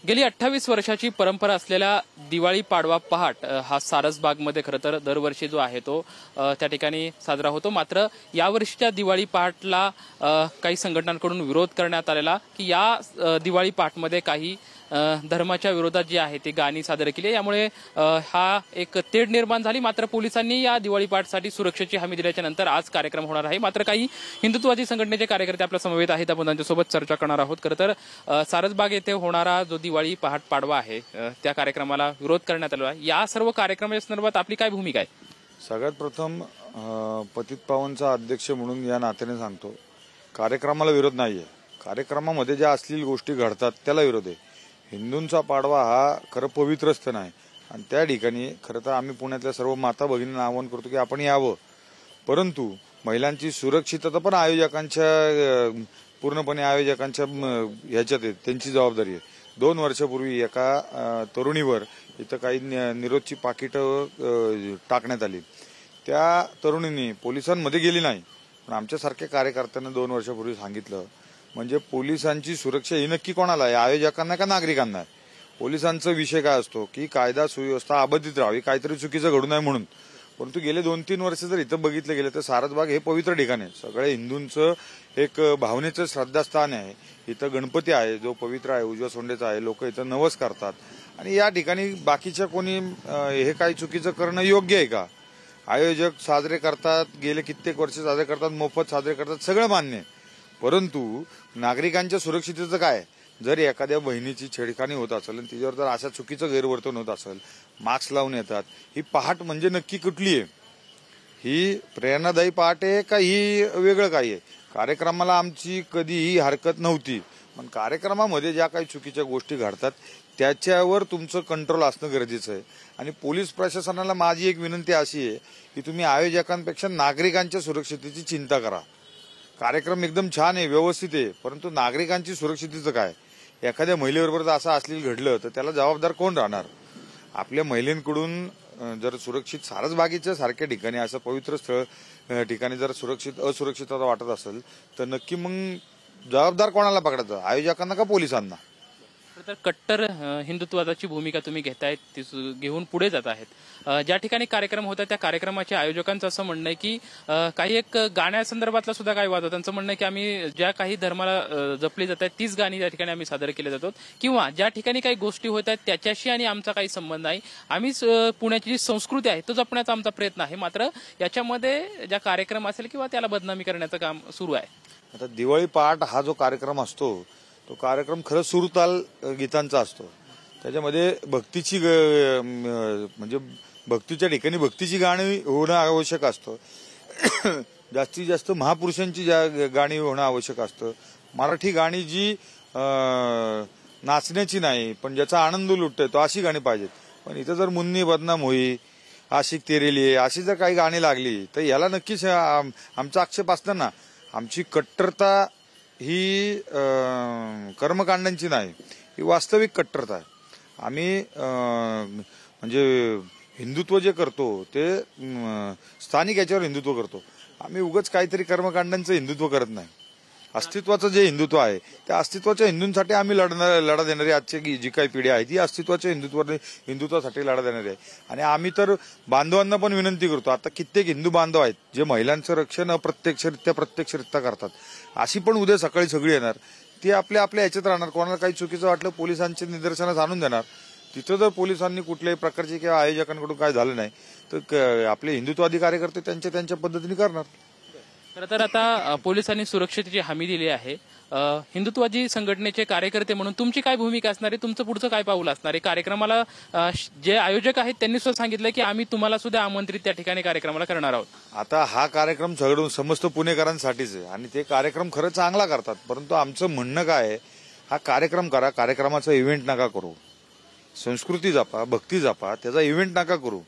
गेली 28 वर्षाची परंपरा असलेल्या दिवाळी पाडवा पहाट हा सारसबागमध्ये खरं तर दरवर्षी जो आहे तो त्या ठिकाणी साजरा होतो। मात्र यावर्षीच्या दिवाळी पहाटला काही संघटनांकडून विरोध करण्यात आलेला की या दिवाळी पहाटमध्ये काही धर्माच्या विरोधात जी आहे ती गाणी सादर केली, यामुळे हा एक तेढ निर्माण झाली। मात्र पोलिसांनी या दिवाळी पहाटसाठी सुरक्षेची हमी दिल्याच्या नंतर आज कार्यक्रम होणार आहे। मात्र काही हिंदुत्ववादी संघटनेचे कार्यकर्ते आपल्या समवेत आहेत, आपण त्यांच्यासोबत चर्चा करणार आहोत। खरं तर सारसबाग येथे होणारा जो दिवाळी पहाट पाडवा आहे त्या कार्यक्रमाला विरोध करण्यात आला आहे। या सर्व कार्यक्रमाच्या संदर्भात आपली काय भूमिका आहे? सगळ्यात प्रथम पतित पावनचा अध्यक्ष म्हणून या नात्याने सांगतो, कार्यक्रमाला विरोध नाहीये। कार्यक्रमामध्ये ज्या अश्लील गोष्टी घडतात त्याला विरोध आहे। हिंदूंचा पाडवा हा खरं पवित्र सण आहे आणि त्या ठिकाणी खरं तर आम्ही पुण्यातल्या सर्व माता भगिनींना आवाहन करतो की आपण यावं, परंतु महिलांची सुरक्षितता पण आयोजकांच्या पूर्णपणे आयोजकांच्या ह्याच्यात आहे, त्यांची जबाबदारी आहे। 2 वर्षापूर्वी एका तरुणीवर इथं काही निरोधची पाकिटं टाकण्यात आली। त्या तरुणीने पोलिसांमध्ये गेली नाही, पण आमच्यासारख्या कार्यकर्त्यांना 2 वर्षापूर्वी सांगितलं, म्हणजे पोलिसांची सुरक्षा ही नक्की कोणाला आहे, आयोजकांना का नागरिकांना आहे? पोलिसांचा विषय काय असतो की कायदा सुव्यवस्था अबाधित राहावी, काहीतरी चुकीचं घडू नये म्हणून। परंतु गेले 2-3 वर्ष जर इथं बघितलं गेलं तर सारसबाग हे पवित्र ठिकाण आहे, सगळ्या हिंदूंचं एक भावनेचं श्रद्धास्थान आहे। इथं गणपती आहे जो पवित्र आहे, उजव्या सोंडेचा आहे, लोक इथं नवस करतात आणि या ठिकाणी बाकीच्या कोणी हे काही चुकीचं करणं योग्य आहे का? आयोजक साजरे करतात, गेले कित्येक वर्ष साजरे करतात, मोफत साजरे करतात, सगळं मान्य आहे, परंतु नागरिकांच्या सुरक्षिततेचं काय? जर एखाद्या बहिणीची छेडखानी होत असेल आणि तिच्यावर जर अशा चुकीचं गैरवर्तन होत असेल, मास्क लावून येतात, ही पहाट म्हणजे नक्की कुठली आहे? ही प्रेरणादायी पहाट आहे का ही वेगळं काही आहे? कार्यक्रमाला आमची कधीही हरकत नव्हती, पण कार्यक्रमामध्ये ज्या काही चुकीच्या गोष्टी घडतात त्याच्यावर तुमचं कंट्रोल असणं गरजेचं आहे। आणि पोलीस प्रशासनाला माझी एक विनंती अशी आहे की तुम्ही आयोजकांपेक्षा नागरिकांच्या सुरक्षिततेची चिंता करा। कार्यक्रम एकदम छान आहे, व्यवस्थित आहे, परंतु नागरिकांची सुरक्षिततेचं काय? एखाद्या महिलेबरोबर जर असं अश्लील घडलं तर त्याला जबाबदार कोण राहणार? आपल्या महिलांकडून जर सुरक्षित सारसबागेच्या सारख्या ठिकाणी असं पवित्र स्थळ ठिकाणी जर असुरक्षितता वाटत असेल तर नक्की मग जबाबदार कोणाला पकडायचं, आयोजकांना का पोलिसांना? तर कट्टर हिंदुत्वाची भूमिका तुम्ही घेतायत, ती घेऊन पुढे जात आहेत। ज्या ठिकाणी कार्यक्रम होता त्या कार्यक्रमाच्या आयोजकांचं असं म्हणणं आहे की काही एक गाण्यासंदर्भातला सुद्धा काही वाद होता। त्यांचं म्हणणं आहे की आम्ही ज्या काही धर्माला जपली जात आहेत तीच गाणी त्या ठिकाणी आम्ही सादर केले जातात, किंवा ज्या ठिकाणी काही गोष्टी होत आहेत त्याच्याशी आणि आमचा काही संबंध नाही, आम्ही पुण्याची जी संस्कृती आहे तो जपण्याचा आमचा प्रयत्न आहे। मात्र याच्यामध्ये ज्या कार्यक्रम असेल किंवा त्याला बदनामी करण्याचं काम सुरू आहे। आता दिवाळी पहाट हा जो कार्यक्रम असतो तो कार्यक्रम खरं सुरताल गीतांचा असतो, त्याच्यामध्ये भक्तीची म्हणजे भक्तीच्या ठिकाणी भक्तीची गाणी होणं आवश्यक असतं। जास्तीत जास्त महापुरुषांची गाणी होणं आवश्यक असतं। मराठी गाणी जी नाचण्याची नाही पण ज्याचा आनंद लुटतोय तो अशी गाणी पाहिजेत। पण इथं जर मुन्नी बदनाम होई, आशिक तेरे लिए अशी जर काही गाणी लागली तर याला नक्कीच आमचा आक्षेप असतं ना। आमची कट्टरता ही कर्मकांडांची नाही, ही वास्तविक कट्टरता आहे। आम्ही म्हणजे हिंदुत्व जे करतो ते स्थानिक याच्यावर हिंदुत्व करतो, आम्ही उगाच काहीतरी कर्मकांडांचं हिंदुत्व करत नाही। अस्तित्वाचं जे हिंदुत्व आहे त्या अस्तित्वाच्या हिंदूंसाठी आम्ही लढा देणारी आजची जी काही पिढी आहे ती अस्तित्वाच्या हिंदुत्वासाठी लढा देणारी आहे। आणि आम्ही तर बांधवांना पण विनंती करतो, आता कित्येक हिंदू बांधव आहेत जे महिलांचं रक्षण अप्रत्यक्षरित्या प्रत्यक्षरित्या करतात, अशी पण उद्या सकाळी सगळी येणार, ती आपल्या ह्याच्यात राहणार। कोणाला काही चुकीचं वाटलं पोलिसांच्या निदर्शनास आणून देणार। तिथं जर पोलिसांनी कुठल्याही प्रकारचे किंवा आयोजकांकडून काय झालं नाही तर आपले हिंदुत्ववादी कार्यकर्ते त्यांच्या पद्धतीने करणार। खरं तर आता पोलिसांनी सुरक्षेची हमी दिली आहे। हिंदुत्ववादी संघटनेचे कार्यकर्ते म्हणून तुमची काय भूमिका असणार आहे? तुमचं पुढचं काय पाऊल असणार आहे? कार्यक्रमाला जे आयोजक आहेत त्यांनी सुद्धा सांगितलं की आम्ही तुम्हाला सुद्धा आमंत्रित त्या ठिकाणी कार्यक्रमाला करणार आहोत। आता हा कार्यक्रम सगळं समस्त पुणेकरांसाठीच आहे आणि ते कार्यक्रम खरं चांगला करतात, परंतु आमचं म्हणणं काय आहे, हा कार्यक्रम करा, कार्यक्रमाचा इव्हेंट नका करू। संस्कृती जपा, भक्ती जपा, त्याचा इव्हेंट नका करू।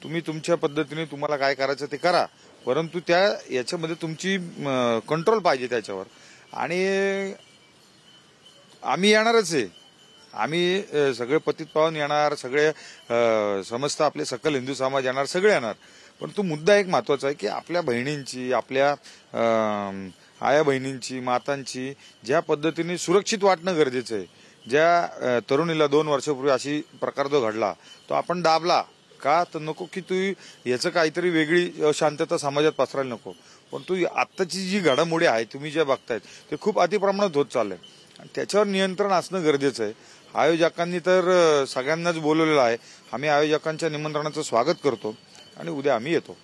तुम्ही तुमच्या पद्धतीने तुम्हाला काय करायचं ते करा, परंतु याच्यामध्ये तुमची कंट्रोल पाहिजे त्याच्यावर। आणि आम्ही येणारच आहे, आम्ही सगळे पतित पावन येणार, सगळे समस्त आपले सकल हिंदू समाज येणार, सगळे येणार। परंतु मुद्दा एक महत्वाचा आहे की आपल्या बहिणींची, आपल्या आया बहिणींची, मातांची ज्या पद्धतीने सुरक्षित वाटणं गरजेचं आहे ज्या तरुणीला 2 वर्षापूर्वी अशी प्रकार जो घडला तो आपण दाबला का, तर नको की तू याचं काहीतरी वेगळी शांतता समाजात पसरायला नको. पण तू आत्ताची जी घडामोडी आहे तुम्ही ज्या बघतायत ते खूप अतिप्रमाणात होत चाललंय आणि त्याच्यावर नियंत्रण असणं गरजेचं आहे. आयोजकांनी तर सगळ्यांनाच बोलवलेलं आहे. आम्ही आयोजकांच्या निमंत्रणाचं स्वागत करतो आणि उद्या आम्ही येतो.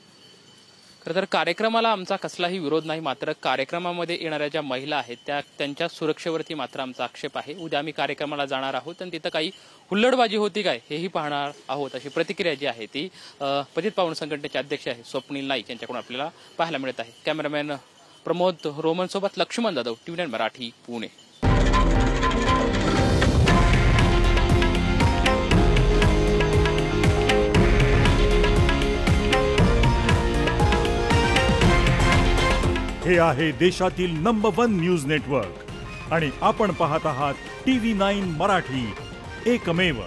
खरं तर कार्यक्रमाला आमचा कसलाही विरोध नाही, मात्र कार्यक्रमामध्ये येणाऱ्या ज्या महिला आहेत त्यांच्या सुरक्षेवरती मात्र आमचा आक्षेप आहे. उद्या आम्ही कार्यक्रमाला जाणार आहोत आणि तिथं काही हुल्लडबाजी होती काय हेही पाहणार आहोत. अशी प्रतिक्रिया जी आहे ती पतित पावन संघटनेचे अध्यक्ष आहे स्वप्नील नाईक यांच्याकडून आपल्याला पाहायला मिळत आहे. कॅमेरामॅन प्रमोद रोमन सोबत लक्ष्मण जाधव, TV9 मराठी, पुणे. हे आहे देशातील नंबर 1 न्यूज नेटवर्क आणि आपण पाहत आहात TV9 मराठी, एकमेव.